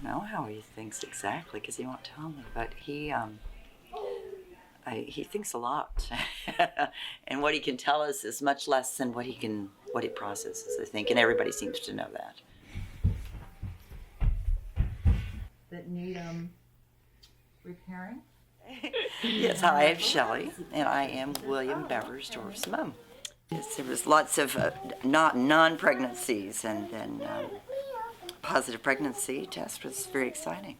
know how he thinks exactly because he won't tell me, but he thinks a lot, and what he can tell us is much less than what he processes, I think, and everybody seems to know that. That need repairing? Yes, hi, I'm Shelley, and I am William Beversdorf's mom. Yes, there was lots of non-pregnancies, and then positive pregnancy test was very exciting.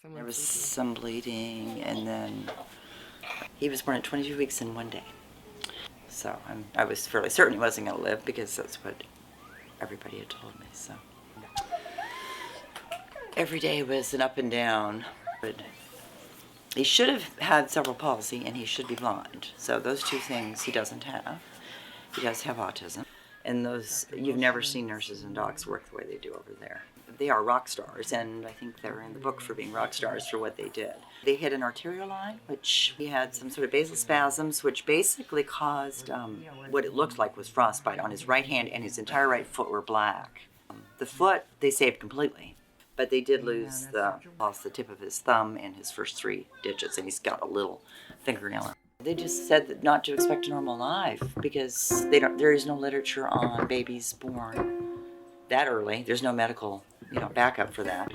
There was some bleeding, and then he was born at 22 weeks and 1 day. So I was fairly certain he wasn't going to live because that's what everybody had told me. So every day was an up and down. He should have had cerebral palsy, and he should be blind. So those two things he doesn't have. He does have autism. And those, you've never seen nurses and docs work the way they do over there. They are rock stars, and I think they're in the book for being rock stars for what they did. They hit an arterial line, which he had some sort of basal spasms, which basically caused what it looked like was frostbite on his right hand, and his entire right foot were black. The foot, they saved completely, but they did lost the tip of his thumb and his first 3 digits, and he's got a little fingernail. They just said that not to expect a normal life because there is no literature on babies born that early. There's no medical, backup for that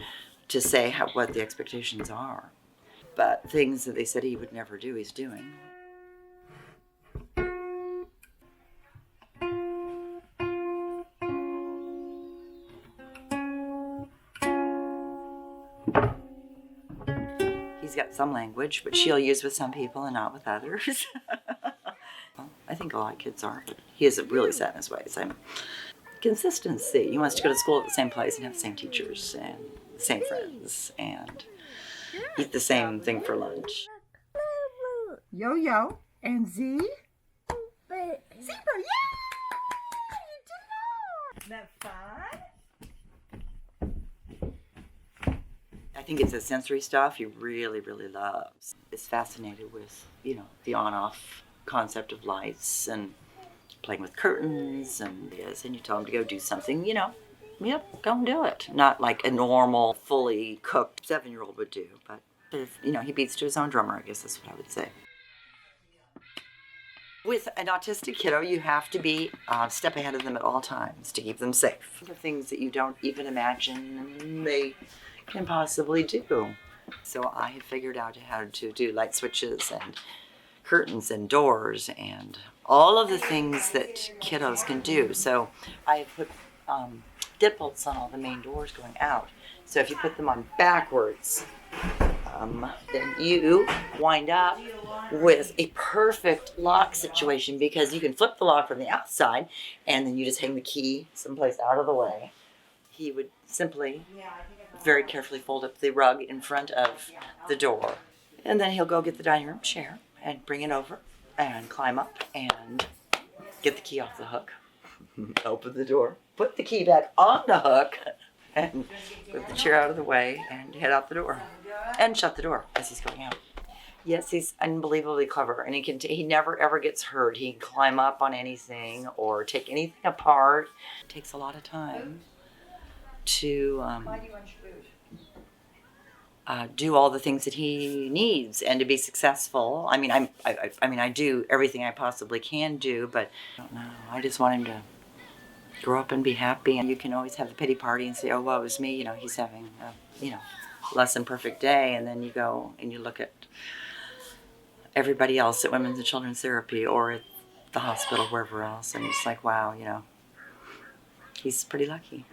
to say what the expectations are. But things that they said he would never do, he's doing. He's got some language, which he'll use with some people and not with others. Well, I think a lot of kids are, but he is really set in his ways. Consistency. He wants to go to school at the same place and have the same teachers and the same friends and eat the same thing for lunch. Yo-yo and Z. Zebra, yeah! You did it! Isn't that fun? I think it's the sensory stuff he really, really loves. Is fascinated with, the on-off concept of lights and playing with curtains, and you tell him to go do something, yep, go and do it. Not like a normal, fully cooked 7-year-old would do, but he beats to his own drummer, I guess that's what I would say. With an autistic kiddo, you have to be a step ahead of them at all times to keep them safe. The things that you don't even imagine they can possibly do. So I have figured out how to do light switches and curtains and doors and all of the things that kiddos can do. So I have put deadbolts on all the main doors going out. So if you put them on backwards, then you wind up with a perfect lock situation because you can flip the lock from the outside and then you just hang the key someplace out of the way. He would simply very carefully fold up the rug in front of the door, and then he'll go get the dining room chair and bring it over and climb up and get the key off the hook, open the door, put the key back on the hook, and put the chair out of the way and head out the door and shut the door as he's going out. Yes, he's unbelievably clever, and he never ever gets hurt. He can climb up on anything or take anything apart. It takes a lot of time to do all the things that he needs and to be successful. I mean, I do everything I possibly can do, but I don't know. I just want him to grow up and be happy. And you can always have the pity party and say, "Oh, woe is me." He's having a, less than perfect day, and then you go and you look at everybody else at Women's and Children's Therapy or at the hospital, wherever else, and it's like, wow, he's pretty lucky.